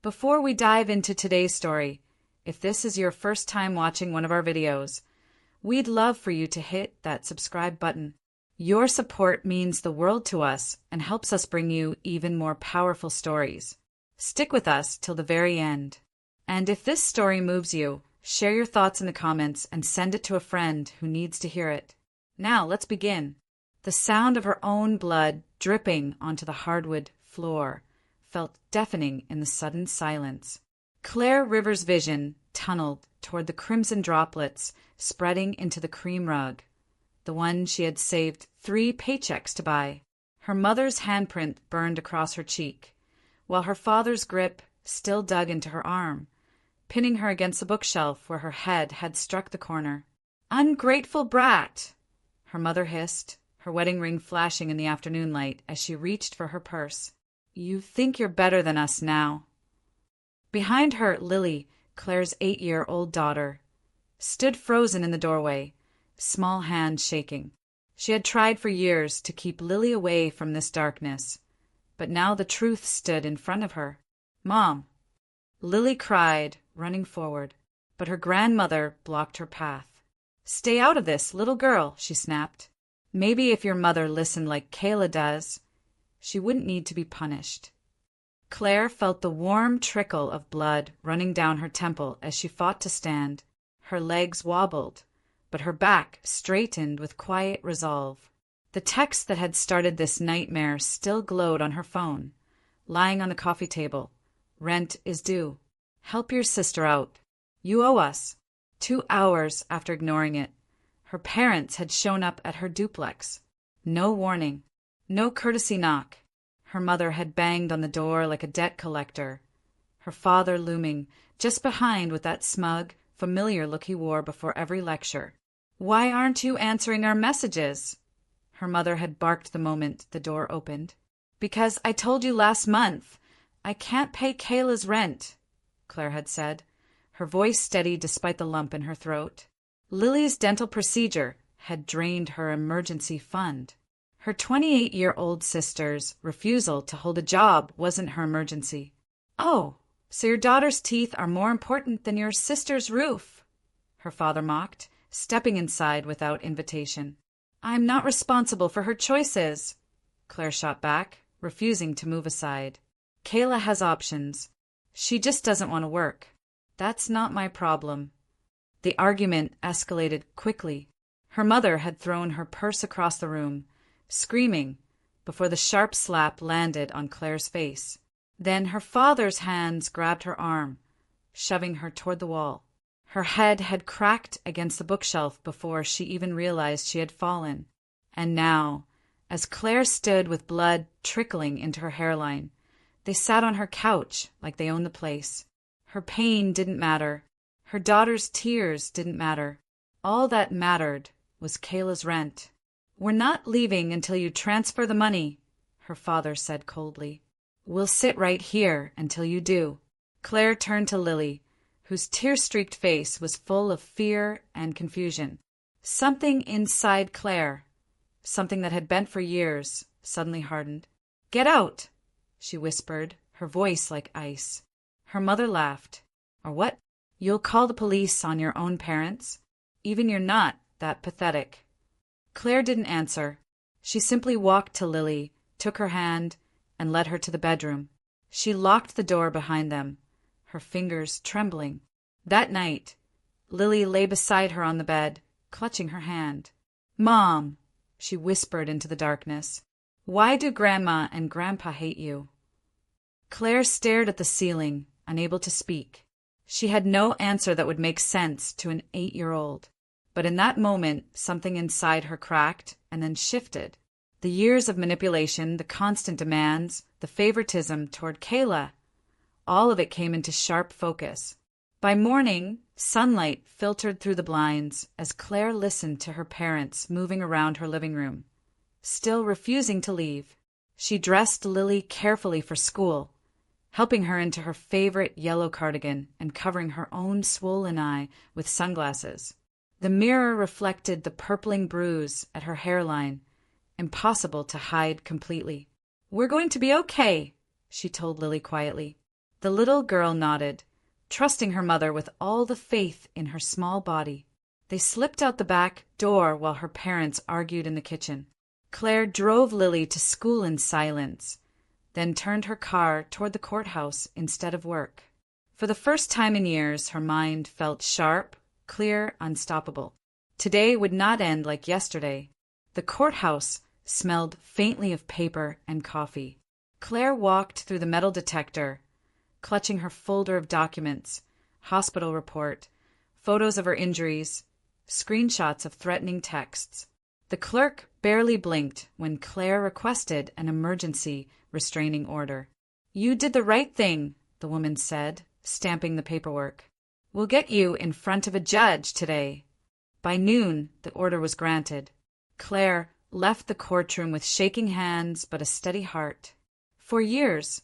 Before we dive into today's story, if this is your first time watching one of our videos, we'd love for you to hit that subscribe button. Your support means the world to us and helps us bring you even more powerful stories. Stick with us till the very end. And if this story moves you, share your thoughts in the comments and send it to a friend who needs to hear it. Now, let's begin. The sound of her own blood dripping onto the hardwood floor felt deafening in the sudden silence. Claire Rivers' vision tunneled toward the crimson droplets spreading into the cream rug, the one she had saved 3 paychecks to buy. Her mother's handprint burned across her cheek, while her father's grip still dug into her arm, pinning her against the bookshelf where her head had struck the corner. "Ungrateful brat!" her mother hissed, her wedding ring flashing in the afternoon light as she reached for her purse. "You think you're better than us now." Behind her, Lily, Claire's 8-year-old daughter, stood frozen in the doorway, small hands shaking. She had tried for years to keep Lily away from this darkness, but now the truth stood in front of her. "Mom!" Lily cried, running forward, but her grandmother blocked her path. "Stay out of this, little girl," she snapped. "Maybe if your mother listened like Kayla does, she wouldn't need to be punished." Claire felt the warm trickle of blood running down her temple as she fought to stand. Her legs wobbled, but her back straightened with quiet resolve. The text that had started this nightmare still glowed on her phone, lying on the coffee table. "Rent is due. Help your sister out. You owe us." 2 hours after ignoring it, her parents had shown up at her duplex. No warning, no courtesy knock. Her mother had banged on the door like a debt collector, her father looming just behind with that smug, familiar look he wore before every lecture. "Why aren't you answering our messages?" her mother had barked the moment the door opened. "Because I told you last month. I can't pay Kayla's rent," Claire had said, her voice steady despite the lump in her throat. Lily's dental procedure had drained her emergency fund. Her 28-year-old sister's refusal to hold a job wasn't her emergency. "Oh, so your daughter's teeth are more important than your sister's roof," her father mocked, stepping inside without invitation. "I'm not responsible for her choices," Claire shot back, refusing to move aside. "Kayla has options. She just doesn't want to work. That's not my problem." The argument escalated quickly. Her mother had thrown her purse across the room, screaming, before the sharp slap landed on Claire's face. Then her father's hands grabbed her arm, shoving her toward the wall. Her head had cracked against the bookshelf before she even realized she had fallen. And now, as Claire stood with blood trickling into her hairline, they sat on her couch like they owned the place. Her pain didn't matter. Her daughter's tears didn't matter. All that mattered was Kayla's rent. "We're not leaving until you transfer the money," her father said coldly. "We'll sit right here until you do." Claire turned to Lily, whose tear-streaked face was full of fear and confusion. Something inside Claire, something that had bent for years, suddenly hardened. "Get out," she whispered, her voice like ice. Her mother laughed. "Or what? You'll call the police on your own parents? Even you're not that pathetic." Claire didn't answer. She simply walked to Lily, took her hand, and led her to the bedroom. She locked the door behind them, her fingers trembling. That night, Lily lay beside her on the bed, clutching her hand. "Mom," she whispered into the darkness, "why do Grandma and Grandpa hate you?" Claire stared at the ceiling, unable to speak. She had no answer that would make sense to an 8-year-old. But in that moment, something inside her cracked and then shifted. The years of manipulation, the constant demands, the favoritism toward Kayla, all of it came into sharp focus. By morning, sunlight filtered through the blinds as Claire listened to her parents moving around her living room, still refusing to leave. She dressed Lily carefully for school, helping her into her favorite yellow cardigan and covering her own swollen eye with sunglasses. The mirror reflected the purpling bruise at her hairline, impossible to hide completely. "We're going to be okay," she told Lily quietly. The little girl nodded, trusting her mother with all the faith in her small body. They slipped out the back door while her parents argued in the kitchen. Claire drove Lily to school in silence, then turned her car toward the courthouse instead of work. For the first time in years, her mind felt sharp, clear, unstoppable. Today would not end like yesterday. The courthouse smelled faintly of paper and coffee. Claire walked through the metal detector, clutching her folder of documents, hospital report, photos of her injuries, screenshots of threatening texts. The clerk barely blinked when Claire requested an emergency restraining order. "You did the right thing," the woman said, stamping the paperwork. "We'll get you in front of a judge today." By noon, the order was granted. Claire left the courtroom with shaking hands but a steady heart. For years,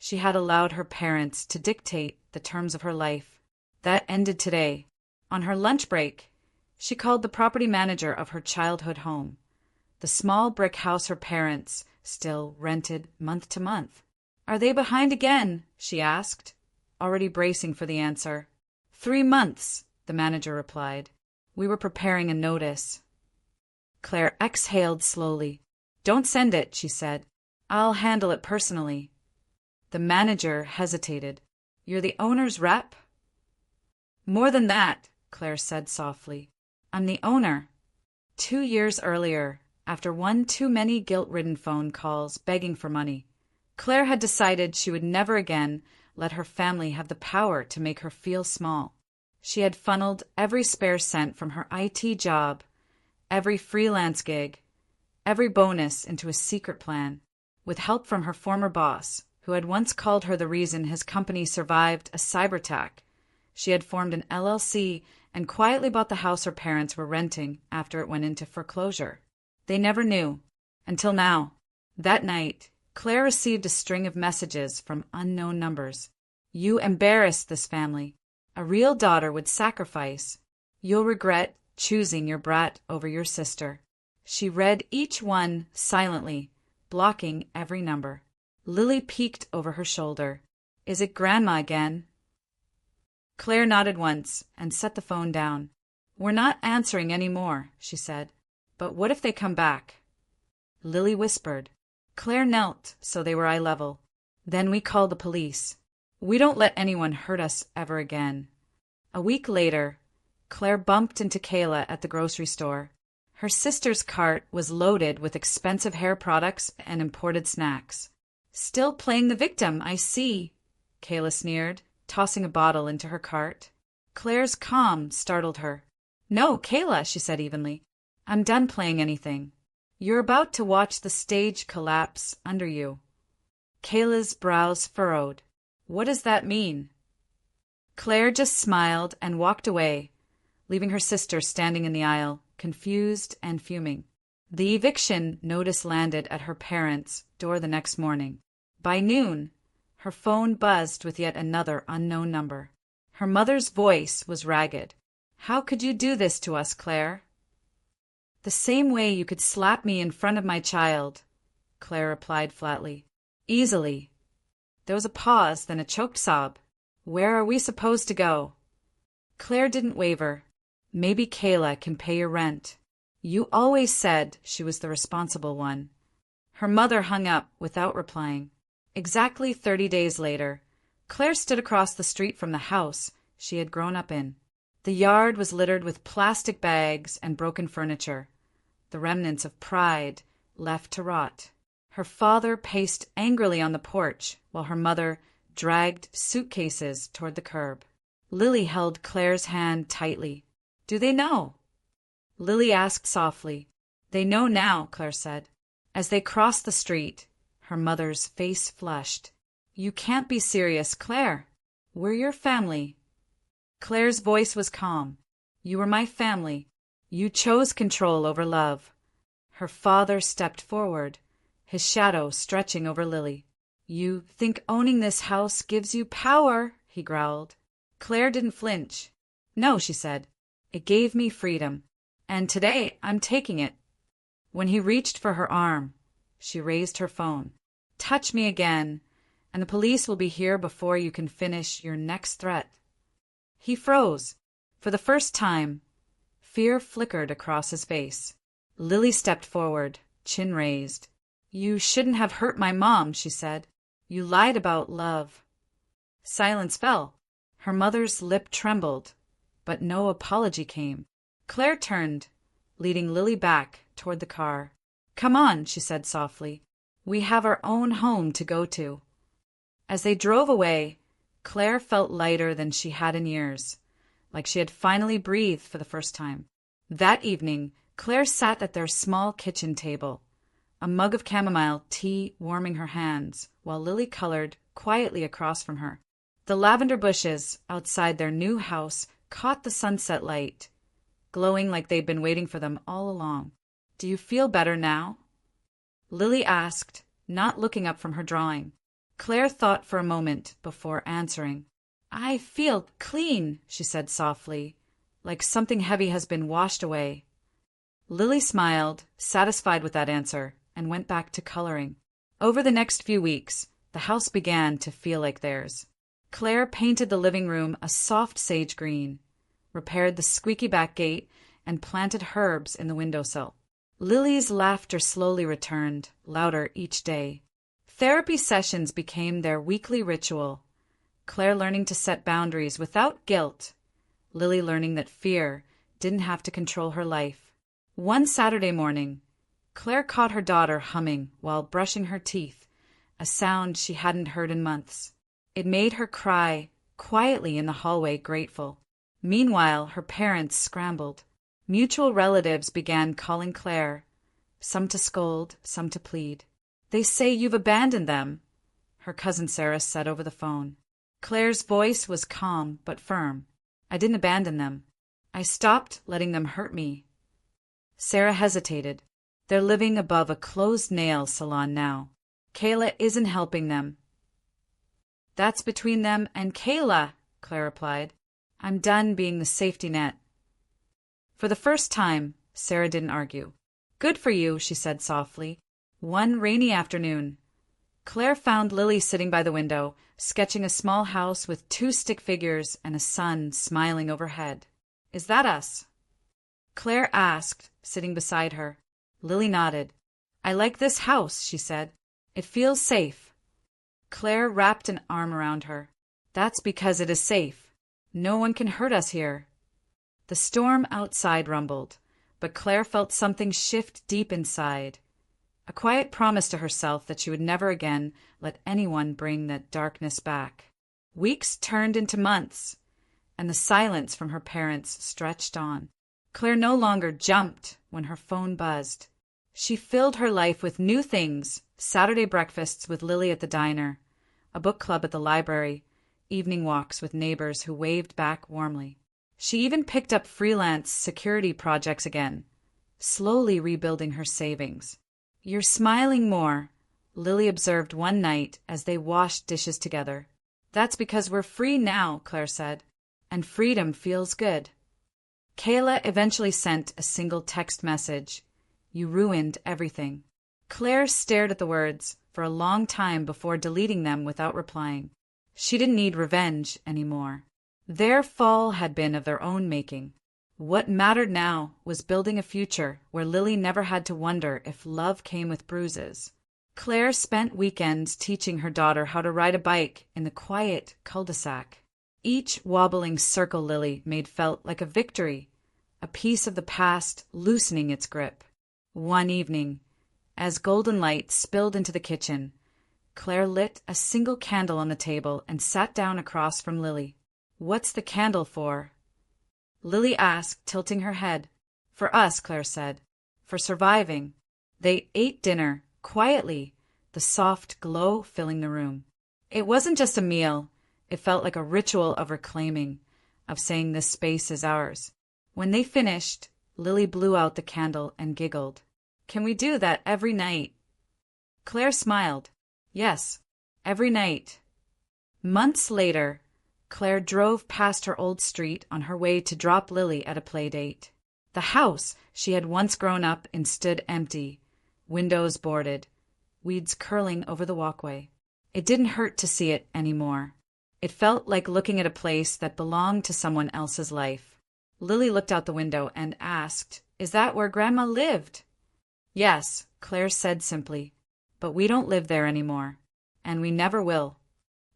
she had allowed her parents to dictate the terms of her life. That ended today. On her lunch break, she called the property manager of her childhood home, the small brick house her parents still rented month to month. "Are they behind again?" she asked, already bracing for the answer. 3 months, the manager replied. "We were preparing a notice." Claire exhaled slowly. "Don't send it," she said. "I'll handle it personally." The manager hesitated. "You're the owner's rep?" "More than that," Claire said softly. "I'm the owner." 2 years earlier, after one too many guilt-ridden phone calls begging for money, Claire had decided she would never again let her family have the power to make her feel small. She had funneled every spare cent from her IT job, every freelance gig, every bonus into a secret plan, with help from her former boss, who had once called her the reason his company survived a cyber attack. She had formed an LLC and quietly bought the house her parents were renting after it went into foreclosure. They never knew, until now. That night, Claire received a string of messages from unknown numbers. "You embarrassed this family. A real daughter would sacrifice. You'll regret choosing your brat over your sister." She read each one silently, blocking every number. Lily peeked over her shoulder. "Is it Grandma again?" Claire nodded once and set the phone down. "We're not answering any more," she said. "But what if they come back?" Lily whispered. Claire knelt so they were eye level. "Then we call the police. We don't let anyone hurt us ever again." A week later, Claire bumped into Kayla at the grocery store. Her sister's cart was loaded with expensive hair products and imported snacks. "Still playing the victim, I see," Kayla sneered, tossing a bottle into her cart. Claire's calm startled her. "No, Kayla," she said evenly. "I'm done playing anything. You're about to watch the stage collapse under you." Kayla's brows furrowed. "What does that mean?" Claire just smiled and walked away, leaving her sister standing in the aisle, confused and fuming. The eviction notice landed at her parents' door the next morning. By noon, her phone buzzed with yet another unknown number. Her mother's voice was ragged. "How could you do this to us, Claire?" "The same way you could slap me in front of my child," Claire replied flatly. "Easily." There was a pause, then a choked sob. "Where are we supposed to go?" Claire didn't waver. "Maybe Kayla can pay your rent. You always said she was the responsible one." Her mother hung up without replying. Exactly 30 days later, Claire stood across the street from the house she had grown up in. The yard was littered with plastic bags and broken furniture, the remnants of pride left to rot. Her father paced angrily on the porch while her mother dragged suitcases toward the curb. Lily held Claire's hand tightly. "Do they know?" Lily asked softly. "They know now," Claire said. As they crossed the street, her mother's face flushed. "You can't be serious, Claire. We're your family." Claire's voice was calm. "You were my family. You chose control over love." Her father stepped forward, his shadow stretching over Lily. "You think owning this house gives you power," he growled. Claire didn't flinch. "No," she said. "It gave me freedom. And today I'm taking it." When he reached for her arm, she raised her phone. "Touch me again, and the police will be here before you can finish your next threat." He froze. For the first time, fear flickered across his face. Lily stepped forward, chin raised. "You shouldn't have hurt my mom," she said. "You lied about love." Silence fell. Her mother's lip trembled, but no apology came. Claire turned, leading Lily back toward the car. "Come on," she said softly. "We have our own home to go to." As they drove away, Claire felt lighter than she had in years, like she had finally breathed for the first time. That evening, Claire sat at their small kitchen table, a mug of chamomile tea warming her hands, while Lily colored quietly across from her. The lavender bushes outside their new house caught the sunset light, glowing like they'd been waiting for them all along. "Do you feel better now?" Lily asked, not looking up from her drawing. Claire thought for a moment before answering. "I feel clean," she said softly, "like something heavy has been washed away." Lily smiled, satisfied with that answer, and went back to coloring. Over the next few weeks, the house began to feel like theirs. Claire painted the living room a soft sage green, repaired the squeaky back gate, and planted herbs in the windowsill. Lily's laughter slowly returned, louder each day. Therapy sessions became their weekly ritual, Claire learning to set boundaries without guilt, Lily learning that fear didn't have to control her life. One Saturday morning, Claire caught her daughter humming while brushing her teeth, a sound she hadn't heard in months. It made her cry, quietly in the hallway, grateful. Meanwhile, her parents scrambled. Mutual relatives began calling Claire, some to scold, some to plead. "They say you've abandoned them," her cousin Sarah said over the phone. Claire's voice was calm but firm. "I didn't abandon them. I stopped letting them hurt me." Sarah hesitated. "They're living above a closed nail salon now. Kayla isn't helping them." "That's between them and Kayla," Claire replied. "I'm done being the safety net." For the first time, Sarah didn't argue. "Good for you," she said softly. One rainy afternoon, Claire found Lily sitting by the window, sketching a small house with 2 stick figures and a sun smiling overhead. "Is that us?" Claire asked, sitting beside her. Lily nodded. "I like this house," she said. "It feels safe." Claire wrapped an arm around her. "That's because it is safe. No one can hurt us here." The storm outside rumbled, but Claire felt something shift deep inside. A quiet promise to herself that she would never again let anyone bring that darkness back. Weeks turned into months, and the silence from her parents stretched on. Claire no longer jumped when her phone buzzed. She filled her life with new things: Saturday breakfasts with Lily at the diner, a book club at the library, evening walks with neighbors who waved back warmly. She even picked up freelance security projects again, slowly rebuilding her savings. "You're smiling more," Lily observed one night as they washed dishes together. "That's because we're free now," Claire said, "and freedom feels good." Kayla eventually sent a single text message. "You ruined everything." Claire stared at the words for a long time before deleting them without replying. She didn't need revenge anymore. Their fall had been of their own making. What mattered now was building a future where Lily never had to wonder if love came with bruises. Claire spent weekends teaching her daughter how to ride a bike in the quiet cul-de-sac. Each wobbling circle Lily made felt like a victory, a piece of the past loosening its grip. One evening, as golden light spilled into the kitchen, Claire lit a single candle on the table and sat down across from Lily. "What's the candle for?" Lily asked, tilting her head. "For us," Claire said. "For surviving." They ate dinner, quietly, the soft glow filling the room. It wasn't just a meal. It felt like a ritual of reclaiming, of saying this space is ours. When they finished, Lily blew out the candle and giggled. "Can we do that every night?" Claire smiled. "Yes, every night." Months later, Claire drove past her old street on her way to drop Lily at a play date. The house she had once grown up in stood empty, windows boarded, weeds curling over the walkway. It didn't hurt to see it anymore. It felt like looking at a place that belonged to someone else's life. Lily looked out the window and asked, "Is that where Grandma lived?" "Yes," Claire said simply, "but we don't live there anymore, and we never will."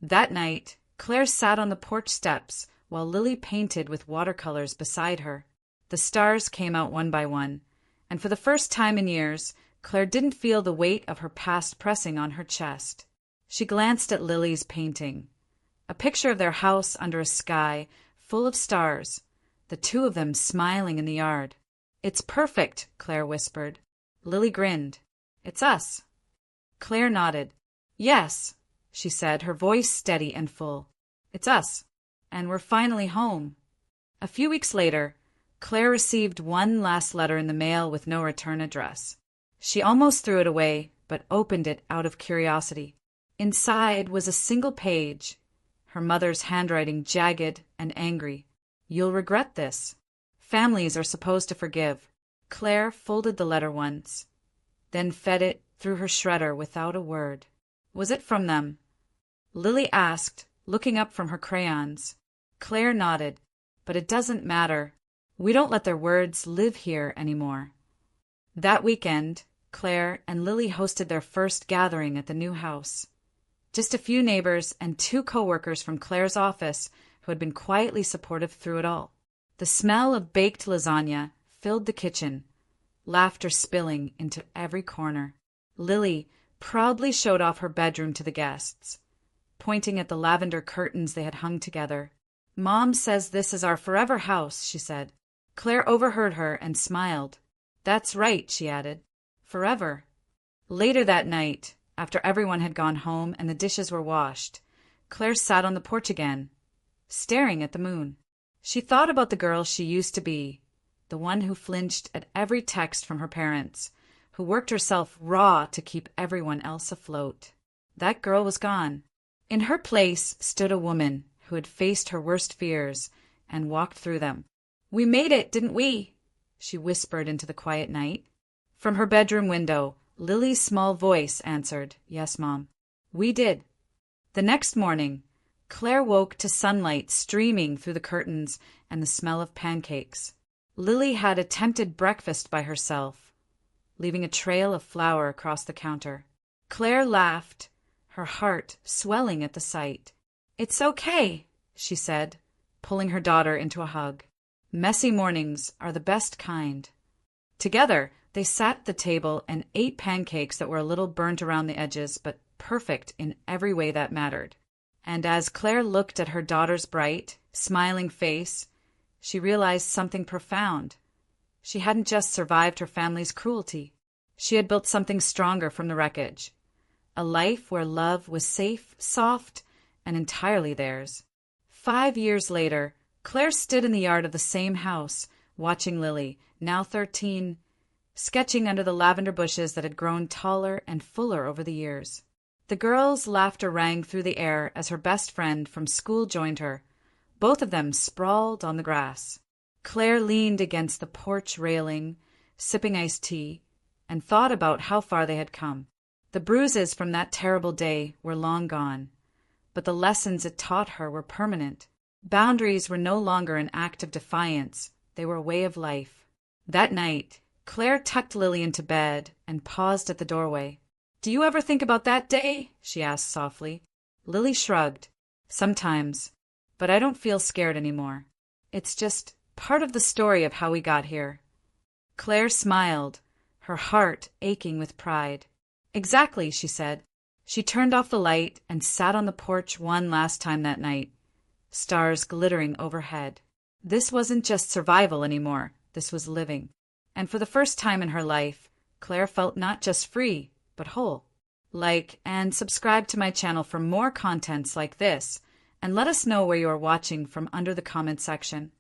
That night, Claire sat on the porch steps while Lily painted with watercolors beside her. The stars came out one by one, and for the first time in years, Claire didn't feel the weight of her past pressing on her chest. She glanced at Lily's painting, a picture of their house under a sky full of stars, the two of them smiling in the yard. "It's perfect," Claire whispered. Lily grinned. "It's us." Claire nodded. "Yes," she said, her voice steady and full. "It's us, and we're finally home." A few weeks later, Claire received one last letter in the mail with no return address. She almost threw it away, but opened it out of curiosity. Inside was a single page, her mother's handwriting jagged and angry. "You'll regret this. Families are supposed to forgive." Claire folded the letter once, then fed it through her shredder without a word. "Was it from them?" Lily asked, looking up from her crayons. Claire nodded. "But it doesn't matter. We don't let their words live here anymore." That weekend, Claire and Lily hosted their first gathering at the new house. Just a few neighbors and 2 co-workers from Claire's office who had been quietly supportive through it all. The smell of baked lasagna filled the kitchen, laughter spilling into every corner. Lily proudly showed off her bedroom to the guests, pointing at the lavender curtains they had hung together. "Mom says this is our forever house," she said. Claire overheard her and smiled. "That's right," she added. "Forever." Later that night, after everyone had gone home and the dishes were washed, Claire sat on the porch again, staring at the moon. She thought about the girl she used to be, the one who flinched at every text from her parents, who worked herself raw to keep everyone else afloat. That girl was gone. In her place stood a woman who had faced her worst fears and walked through them. "We made it, didn't we?" she whispered into the quiet night. From her bedroom window, Lily's small voice answered, "Yes, Mom, we did." The next morning, Claire woke to sunlight streaming through the curtains and the smell of pancakes. Lily had attempted breakfast by herself, leaving a trail of flour across the counter. Claire laughed, her heart swelling at the sight. "It's okay," she said, pulling her daughter into a hug. "Messy mornings are the best kind." Together, they sat at the table and ate pancakes that were a little burnt around the edges, but perfect in every way that mattered. And as Claire looked at her daughter's bright, smiling face, she realized something profound. She hadn't just survived her family's cruelty. She had built something stronger from the wreckage. A life where love was safe, soft, and entirely theirs. 5 years later, Claire stood in the yard of the same house, watching Lily, now 13, sketching under the lavender bushes that had grown taller and fuller over the years. The girls' laughter rang through the air as her best friend from school joined her, both of them sprawled on the grass. Claire leaned against the porch railing, sipping iced tea, and thought about how far they had come. The bruises from that terrible day were long gone, but the lessons it taught her were permanent. Boundaries were no longer an act of defiance, they were a way of life. That night, Claire tucked Lily into bed and paused at the doorway. "Do you ever think about that day?" she asked softly. Lily shrugged. "Sometimes, but I don't feel scared anymore. It's just part of the story of how we got here." Claire smiled, her heart aching with pride. "Exactly," she said. She turned off the light and sat on the porch one last time that night, stars glittering overhead. This wasn't just survival anymore, this was living. And for the first time in her life, Claire felt not just free, but whole. Like and subscribe to my channel for more contents like this, and let us know where you are watching from under the comment section.